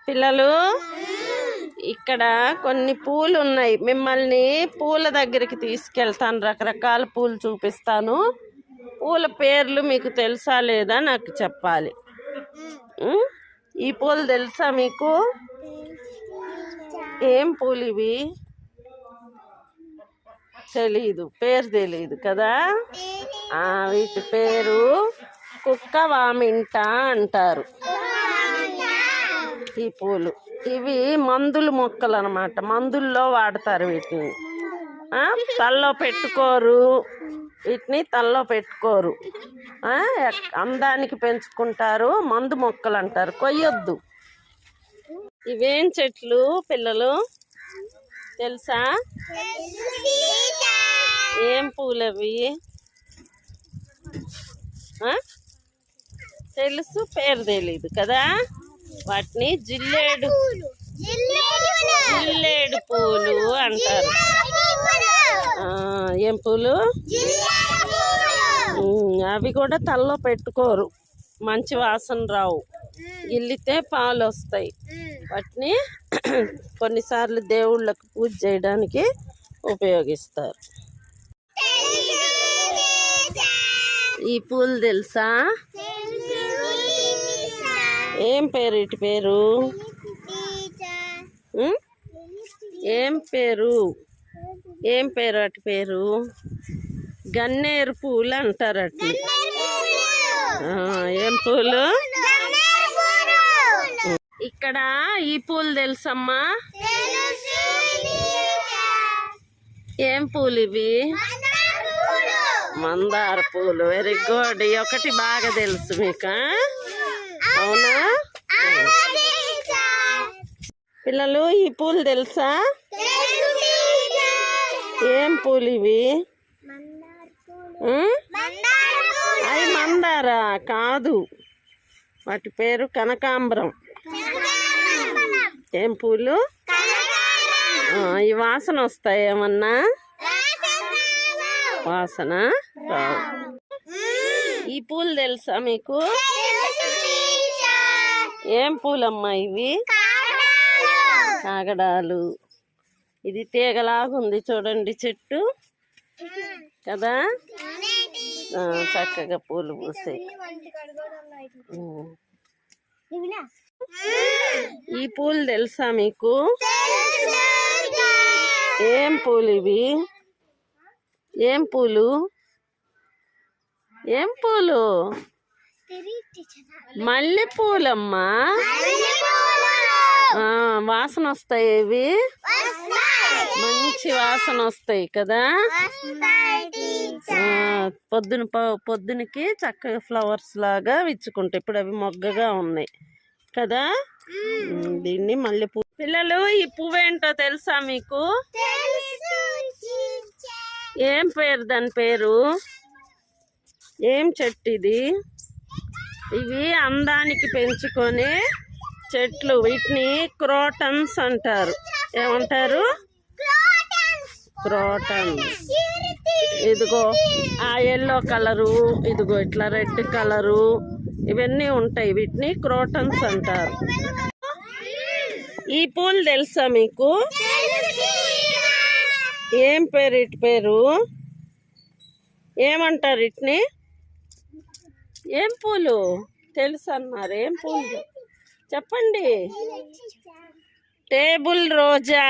పిల్లలు ఇక్కడ కొన్ని పూలు ఉన్నాయి. మిమ్మల్ని పూల దగ్గరికి తీసుకెళ్తాను. రకరకాల పూలు చూపిస్తాను. పూల పేర్లు మీకు తెలుసా లేదా నాకు చెప్పాలి. ఈ పూలు తెలుసా మీకు? ఏం పూలు ఇవి? తెలీదు, పేరు తెలీదు కదా. వీటి పేరు కుక్క వామింట అంటారు. ఈ పూలు ఇవి మందుల మొక్కలు అన్నమాట. మందుల్లో వాడతారు వీటిని. తల్లో పెట్టుకోరు, వీటిని తల్లో పెట్టుకోరు. అందానికి పెంచుకుంటారు. మందు మొక్కలు అంటారు. కొయ్యొద్దు. ఇవేం చెట్లు పిల్లలు తెలుసా? ఏం పూలు అవి? తెలుసు, పేరు తెలీదు కదా. వాటిని జిల్లేడు పూలు అంటారు. ఏం పూలు? అవి కూడా తలలో పెట్టుకోరు, మంచి వాసన రావు. గిల్లితే పాలు వస్తాయి. వాటిని కొన్నిసార్లు దేవుళ్ళకు పూజ చేయడానికి ఉపయోగిస్తారు. ఈ పూలు తెలుసా? ఏం పేరు ఇటు పేరు? ఏం పేరు? ఏం పేరు అటు పేరు? గన్నేరు పూలు అంటారు. అటు ఏం పూలు? ఇక్కడ ఈ పూలు తెలుసమ్మా? ఏం పూలు ఇవి? మందార పూలు. Very good. ఒకటి బాగా తెలుసు మీకు. అవునా పిల్లలు? ఈ పూలు తెలుసా? ఏం పూలు ఇవి? అవి మందారా కాదు, వాటి పేరు కనకాంబరం. ఏం పూలు? ఈ వాసన వస్తాయి ఏమన్నా? వాసన రావు. ఈ పూలు తెలుసా మీకు? ఏం పూలమ్మా ఇవి? కాగడాలు. ఇది తీగలాగుంది చూడండి చెట్టు కదా. చక్కగా పూలు పూసాయి. ఈ పూలు తెలుసా మీకు? ఏం పూలు ఇవి? ఏం పూలు? ఏం పూలు? మల్లె పూలమ్మా. వాసన వస్తాయి ఇవి, మంచి వాసన వస్తాయి కదా. పొద్దునకి చక్కగా ఫ్లవర్స్ లాగా విచ్చుకుంటాయి. ఇప్పుడు అవి మొగ్గగా ఉన్నాయి కదా. దీన్ని మల్లెపూ. పిల్లలు ఈ పువ్వు ఏంటో తెలుసా మీకు? ఏం పేరు దాని పేరు? ఏం చెట్టు ఇది? ఇవి అందానికి పెంచుకొని చెట్లు. వీటిని క్రోటన్స్ అంటారు. ఏమంటారు? క్రోటన్స్. ఇదిగో ఆ ఎల్లో కలరు, ఇదిగో ఇట్లా రెడ్ కలరు, ఇవన్నీ ఉంటాయి. వీటిని క్రోటన్స్ అంటారు. ఈ పూలు తెలుసా మీకు? ఏం పేరు ఇటు పేరు? ఏమంటారు ఇట్ని? ఏం పూలు తెలుసు అన్నారు. ఏం పూలు చెప్పండి? టేబుల్ రోజా.